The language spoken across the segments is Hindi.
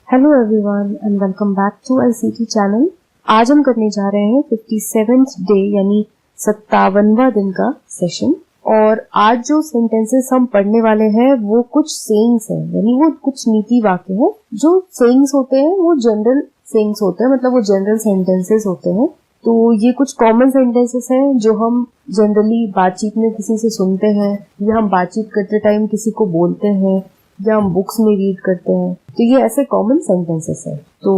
Hello everyone and welcome back to ICT channel. आज हम करने जा रहे हैं 57th डे यानी 57वां दिन का सेशन। और आज जो सेंटेंसेस हम पढ़ने वाले हैं वो कुछ सेइंग्स हैं, यानी वो कुछ नीति वाक्य हैं। जो सेइंग्स होते हैं वो जनरल सेइंग्स होते हैं, मतलब वो जनरल सेंटेंसेस होते हैं। तो ये कुछ कॉमन सेंटेंसेस हैं जो हम जनरली बातचीत में किसी से सुनते हैं, या हम बातचीत करते टाइम किसी को बोलते हैं, या हम बुक्स में रीड करते हैं। तो ये ऐसे कॉमन सेंटेंसेस हैं। तो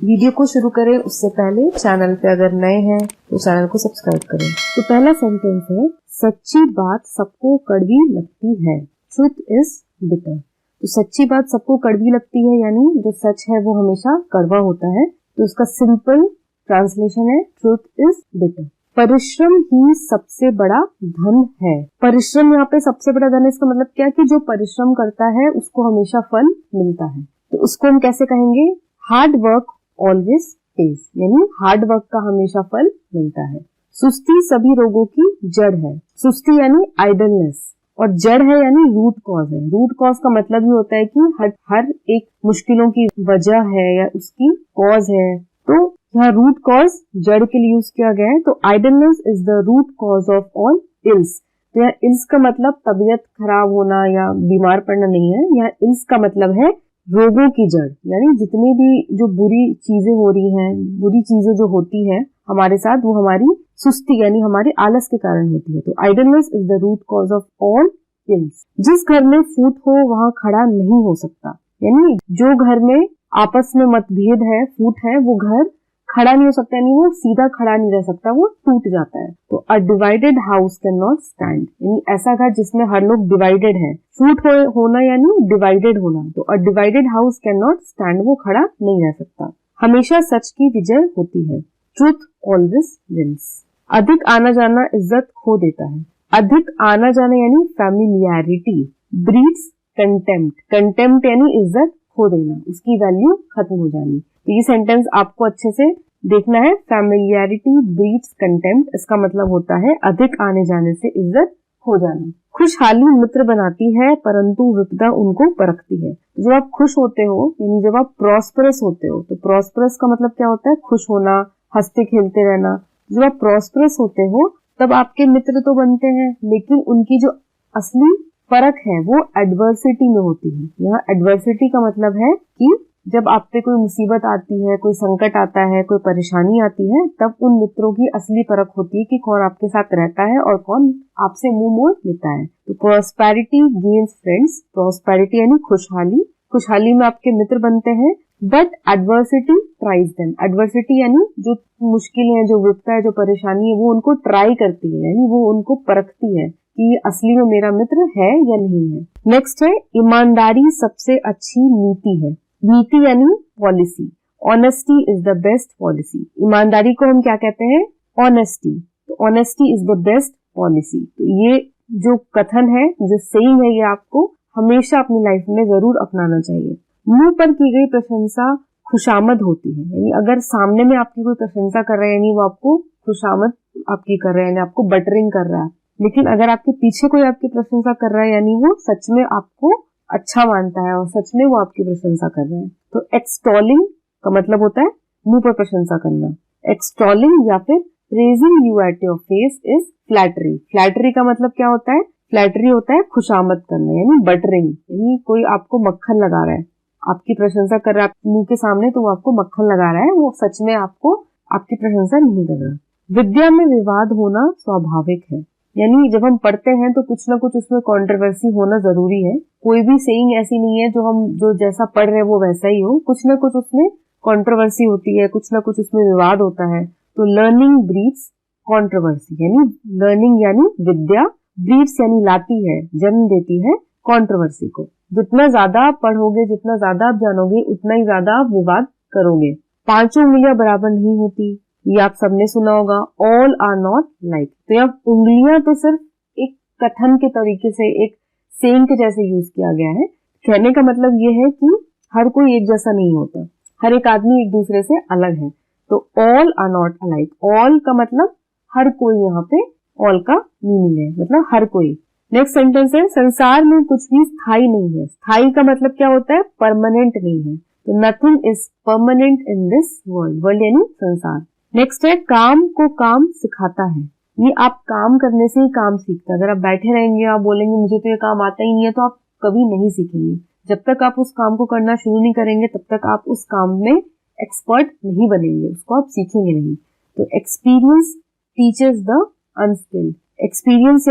वीडियो को शुरू करें उससे पहले चैनल पे अगर नए हैं तो चैनल को सब्सक्राइब करें। तो पहला सेंटेंस है, सच्ची बात सबको कड़वी लगती है, ट्रुथ इज बिटर। तो सच्ची बात सबको कड़वी लगती है, यानी जो सच है वो हमेशा कड़वा होता है। तो इसका सिंपल ट्रांसलेशन है, ट्रुथ इज बिटर। परिश्रम ही सबसे बड़ा धन है। परिश्रम यहाँ पे सबसे बड़ा धन है, इसका मतलब क्या कि जो परिश्रम करता है उसको हमेशा फल मिलता है। तो उसको हम कैसे कहेंगे, हार्ड वर्क ऑलवेज पेज, यानी हार्ड वर्क का हमेशा फल मिलता है। सुस्ती सभी रोगों की जड़ है। सुस्ती यानी आइडलनेस, और जड़ है यानी रूट कॉज है। रूट कॉज का मतलब ये होता है कि हर एक मुश्किलों की वजह है या उसकी कॉज है। तो यहाँ रूट कॉज जड़ के लिए यूज किया गया है। तो idleness is the root cause of all ills. तो यहाँ इल्स का मतलब तबीयत खराब होना या बीमार पड़ना नहीं है। यहाँ इल्स का मतलब है रोगों की जड़, यानी जितनी भी जो बुरी चीजें हो रही हैं, बुरी चीजें जो होती है हमारे साथ, वो हमारी सुस्ती यानी हमारे आलस के कारण होती है। तो idleness is the root cause of all ills. जिस घर में फूट हो वहां खड़ा नहीं हो सकता, यानी जो घर में आपस में मतभेद है, फूट है, वो घर खड़ा नहीं हो सकता, यानी वो सीधा खड़ा नहीं रह सकता, वो टूट जाता है। तो a divided house cannot stand, यानी ऐसा घर जिसमें हर लोग डिवाइडेड है। फूट होना यानी डिवाइडेड होना। तो a divided house cannot stand, वो खड़ा नहीं रह सकता। हमेशा सच की विजय होती है, ट्रुथ ऑलवेज विंस। अधिक आना जाना इज्जत खो देता है। अधिक आना जाना यानी फैमिलियरिटी ब्रीड्स कंटेम्प्ट। कंटेम्प्ट यानी इज्जत खो देना, उसकी वैल्यू खत्म हो जानी। तो ये सेंटेंस आपको अच्छे से देखना है। फैमिलियरिटी ब्रीड्स कंटेम्प्ट, इसका मतलब होता है अधिक आने जाने से इज्जत खो जाना। खुशहाली मित्र बनाती है परंतु विपदा उनको परखती है। तो जब आप खुश होते हो, यानी जब आप प्रॉस्परस होते हो, तो प्रॉस्परस का मतलब क्या होता है, खुश होना, हंसते खेलते रहना। जब आप प्रॉस्परस होते हो तब आपके मित्र तो बनते हैं, लेकिन उनकी जो असली फर्क है वो एडवर्सिटी में होती है। यहाँ एडवर्सिटी का मतलब है कि जब आप पे कोई मुसीबत आती है, कोई संकट आता है, कोई परेशानी आती है, तब उन मित्रों की असली परख होती है कि कौन आपके साथ रहता है और कौन आपसे मुंह मोड़ लेता है। तो प्रॉस्पेरिटी गेन्स फ्रेंड्स। प्रॉस्पेरिटी यानी खुशहाली, खुशहाली में आपके मित्र बनते हैं। But adversity tries them. Adversity यानी जो मुश्किलें हैं, जो विपदा है, जो परेशानी है, वो उनको ट्राई करती है, यानी वो उनको परखती है कि असली में मेरा मित्र है या नहीं है। नेक्स्ट है, ईमानदारी सबसे अच्छी नीति है। नीति यानी policy. Honesty is the best policy. ईमानदारी को हम क्या कहते हैं, ऑनेस्टी। तो honesty is the best policy. तो ये जो कथन है, जो सेइंग है, ये आपको हमेशा अपनी लाइफ में जरूर अपनाना चाहिए। मुंह पर की गई प्रशंसा खुशामद होती है, यानी अगर सामने में आपकी कोई प्रशंसा कर रहा है, यानी वो आपको खुशामद आपकी कर रहा है, यानी आपको बटरिंग कर रहा है। लेकिन अगर आपके पीछे कोई आपकी प्रशंसा कर रहा है, यानी वो सच में आपको अच्छा मानता है और सच में वो आपकी प्रशंसा कर रहे हैं। तो एक्सटॉलिंग का मतलब होता है मुंह पर प्रशंसा करना। एक्सटॉलिंग या फिर praising you at your face is flattery. Flattery का मतलब क्या होता है, फ्लैटरी होता है खुशामद करना, यानी बटरिंग, यानी कोई आपको मक्खन लगा रहा है, आपकी प्रशंसा कर रहा है आपके मुंह के सामने, तो वो आपको मक्खन लगा रहा है, वो सच में आपको आपकी प्रशंसा नहीं कर रहा। विद्या में विवाद होना स्वाभाविक है, यानी जब हम पढ़ते हैं तो कुछ ना कुछ उसमें कंट्रोवर्सी होना जरूरी है। कोई भी सेइंग ऐसी नहीं है जो जैसा पढ़ रहे हैं वो वैसा ही हो, कुछ ना कुछ उसमें कंट्रोवर्सी होती है, कुछ ना कुछ उसमें विवाद होता है। तो लर्निंग ब्रीड्स कंट्रोवर्सी, यानी लर्निंग यानी विद्या, ब्रीड्स यानी लाती है, जन्म देती है कंट्रोवर्सी को। जितना ज्यादा आप पढ़ोगे, जितना ज्यादा आप जानोगे, उतना ही ज्यादा आप विवाद करोगे। पांचों उंगलियां बराबर नहीं होती, ये आप सबने सुना होगा। All are not like. तो यहाँ उंगलियां तो सिर्फ एक कथन के तरीके से, एक सेइंग के जैसे यूज किया गया है। कहने का मतलब ये है कि हर कोई एक जैसा नहीं होता, हर एक आदमी एक दूसरे से अलग है। तो all are not alike. All का मतलब हर कोई, यहाँ पे ऑल का मीनिंग है, मतलब हर कोई। नेक्स्ट सेंटेंस है, संसार में कुछ भी स्थायी नहीं है। स्थायी का मतलब क्या होता है, परमानेंट नहीं है। तो nothing is permanent in this world, world यानी संसार। नेक्स्ट है काम को काम सिखाता है। ये आप काम करने से ही काम सीखते हैं। अगर आप बैठे रहेंगे, आप बोलेंगे मुझे तो ये काम आता ही नहीं है, तो आप कभी नहीं सीखेंगे। जब तक आप उस काम को करना शुरू नहीं करेंगे तब तक आप उस काम में एक्सपर्ट नहीं बनेंगे, उसको आप सीखेंगे नहीं। तो experience teachers the unskilled. Experience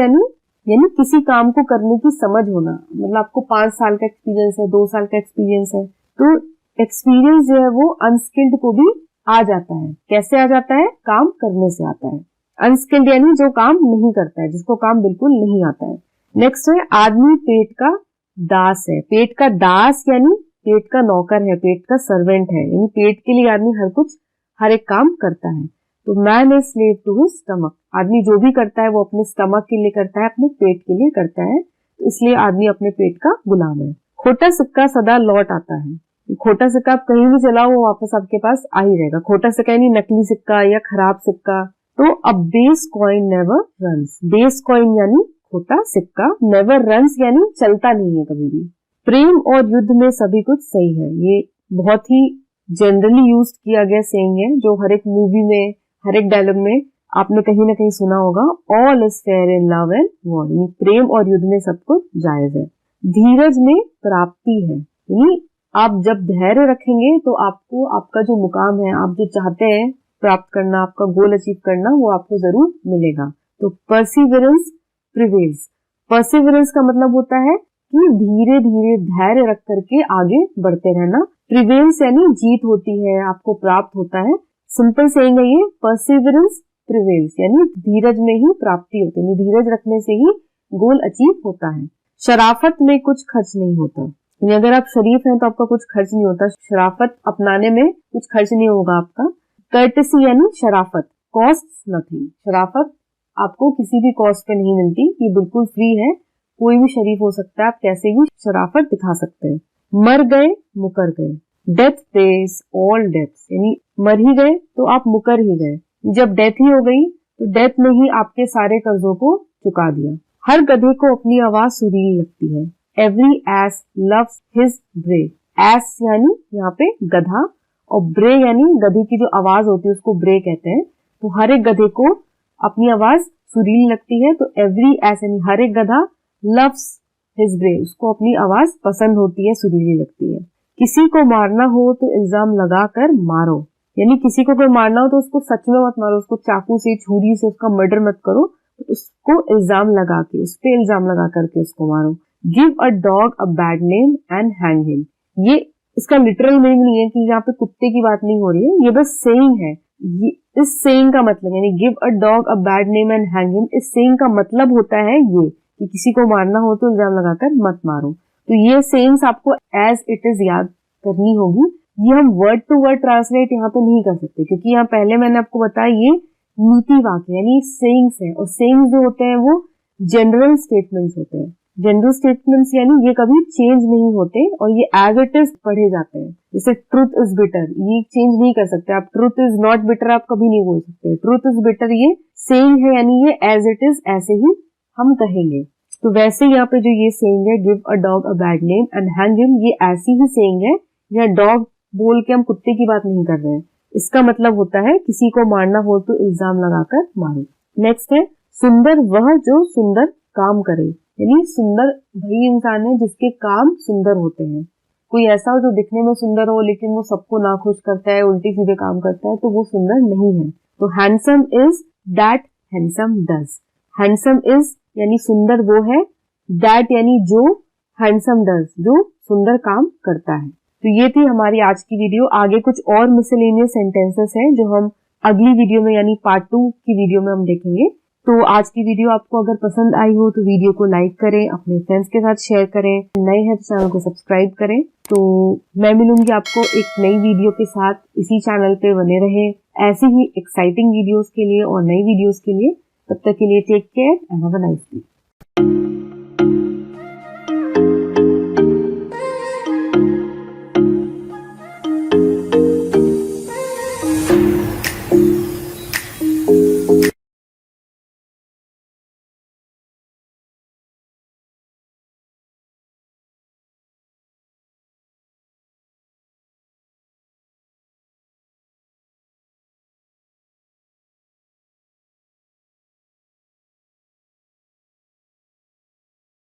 यानी किसी काम को करने की समझ होना। मतलब आपको 5 साल का एक्सपीरियंस है, 2 साल का एक्सपीरियंस है, तो एक्सपीरियंस जो है वो अनस्किल्ड को भी आ जाता है। कैसे आ जाता है? काम करने से आता है। अनस्किल्ड यानी जो काम नहीं करता है, जिसको काम बिल्कुल नहीं आता है। नेक्स्ट है आदमी पेट का दास है। पेट का दास यानी पेट का नौकर है, पेट का सर्वेंट है, यानी पेट के लिए आदमी हर एक काम करता है। तो man is slave to his stomach. आदमी जो भी करता है वो अपने स्टमक के लिए करता है, अपने पेट के लिए करता है, तो इसलिए आदमी अपने पेट का गुलाम है। खोटा सिक्का सदा लौट आता है। खोटा सिक्का आप कहीं भी चलाओ वो वापस आपके पास आ ही जाएगा। खोटा सिक्का यानी नकली सिक्का या खराब सिक्का। तो a base coin never runs. Base coin यानी खोटा सिक्का, नेवर रन्स यानी चलता नहीं है कभी भी। प्रेम और युद्ध में सभी कुछ सही है। ये बहुत ही जनरली यूज किया गया सेइंग है, जो हर एक मूवी में, हर एक डायलॉग में आपने कहीं ना कहीं सुना होगा। All is fair in love and war, यानी प्रेम और युद्ध में सब कुछ जायज है। धीरज में प्राप्ति है, यानी आप जब धैर्य रखेंगे तो आपको आपका जो मुकाम है, आप जो चाहते हैं प्राप्त करना, आपका गोल अचीव करना, वो आपको जरूर मिलेगा। तो परसिवरेंस प्रिवेल्स। परसिवरेंस का मतलब होता है कि धीरे धीरे धैर्य रख करके आगे बढ़ते रहना। प्रिवेल्स यानी जीत होती है, आपको प्राप्त होता है। सिंपल सेइंग है ये, परसिवरेंस प्रिवेल्स, यानी धीरज में ही प्राप्ति होती है, धीरज रखने से ही गोल अचीव होता है। शराफत में कुछ खर्च नहीं होता, यानी अगर आप शरीफ हैं तो आपका कुछ खर्च नहीं होता। शराफत अपनाने में कुछ खर्च नहीं होगा आपका। कर्टेसी यानी शराफत, कॉस्ट नथिंग। शराफत आपको किसी भी कॉस्ट पे नहीं मिलती, ये बिल्कुल फ्री है, कोई भी शरीफ हो सकता है, आप कैसे भी शराफत दिखा सकते हैं। मर गए मुकर गए। डेथ पेज ऑल डेब्ट्स, यानी मर ही गए तो आप मुकर ही गए। जब डेथ ही हो गई तो डेथ ने ही आपके सारे कर्जों को चुका दिया। हर गधे को अपनी आवाज सुरीली लगती है। एवरी एस लव्स हिज ब्रे। एस यानी यहाँ पे गधा, और ब्रे यानी गधे की जो आवाज होती है उसको ब्रे कहते हैं। तो हर एक गधे को अपनी आवाज सुरीली लगती है। तो एवरी एस यानी हर एक गधा, लव्स हिज ब्रे, उसको अपनी आवाज पसंद होती है, सुरीली लगती है। किसी को मारना हो तो इल्जाम लगाकर मारो, यानी किसी को कोई मारना हो तो उसको सच में मत मारो, उसको चाकू से, छुरी से उसका मर्डर मत करो, उसको इल्जाम लगा के, उस पे इल्जाम लगा करके उसको मारो। Give a dog a bad name and hang him. ये इसका लिटरल मीनिंग नहीं है कि यहाँ पे कुत्ते की बात नहीं हो रही है, ये बस सेइंग है। ये इस सेइंग का मतलब यानी give a dog a bad name and hang him, इस सेइंग का मतलब होता है ये कि किसी को मारना हो तो इल्जाम लगाकर मत मारो। तो ये सेइंग्स आपको एज इट इज याद करनी होगी। ये हम वर्ड टू वर्ड ट्रांसलेट यहाँ पे नहीं कर सकते, क्योंकि यहाँ पहले मैंने आपको बताया ये नीति वाक्य यानी सेइंग्स है, और सेइंग्स जो होते हैं वो जनरल स्टेटमेंट्स होते हैं। जनरल स्टेटमेंट्स यानी ये कभी चेंज नहीं होते और ये एज इट इज पढ़े जाते हैं। जैसे ट्रूथ इज बिटर, ये चेंज नहीं कर सकते आप। ट्रूथ इज नॉट बिटर आप कभी नहीं बोल सकते। ट्रूथ इज बिटर ये सेइंग है, यानी ये एज इट इज ऐसे ही हम कहेंगे। तो वैसे यहाँ पे जो ये सेइंग है give a dog a bad name and hang him, ये ऐसी ही सेइंग है। यहाँ डॉग बोल के हम कुत्ते की बात नहीं कर रहे हैं। इसका मतलब होता है किसी को मारना हो तो इल्जाम लगाकर मारो। नेक्स्ट है सुंदर वह जो सुंदर काम करे, यानी सुंदर वही इंसान है जिसके काम सुंदर होते हैं। कोई ऐसा हो जो दिखने में सुंदर हो लेकिन वो सबको नाखुश करता है, उल्टी सीधे काम करता है, तो वो सुंदर नहीं है। तो handsome is that handsome does. Handsome is यानी सुंदर वो है, दैट यानी जो, हैंडसम डज जो सुंदर काम करता है। तो ये थी हमारी आज की वीडियो। आगे कुछ और मिसलेनियस सेंटेंसेस हैं जो हम अगली वीडियो में यानी पार्ट 2 की वीडियो में हम देखेंगे। तो आज की वीडियो आपको अगर पसंद आई हो तो वीडियो को लाइक करें, अपने फ्रेंड्स के साथ शेयर करें, नए हैं तो चैनल को सब्सक्राइब करें। तो मैं मिलूंगी आपको एक नई वीडियो के साथ। इसी चैनल पे बने रहे ऐसी ही एक्साइटिंग वीडियोस के लिए और नई वीडियोस के लिए। तब तक के लिए take care and have a nice day.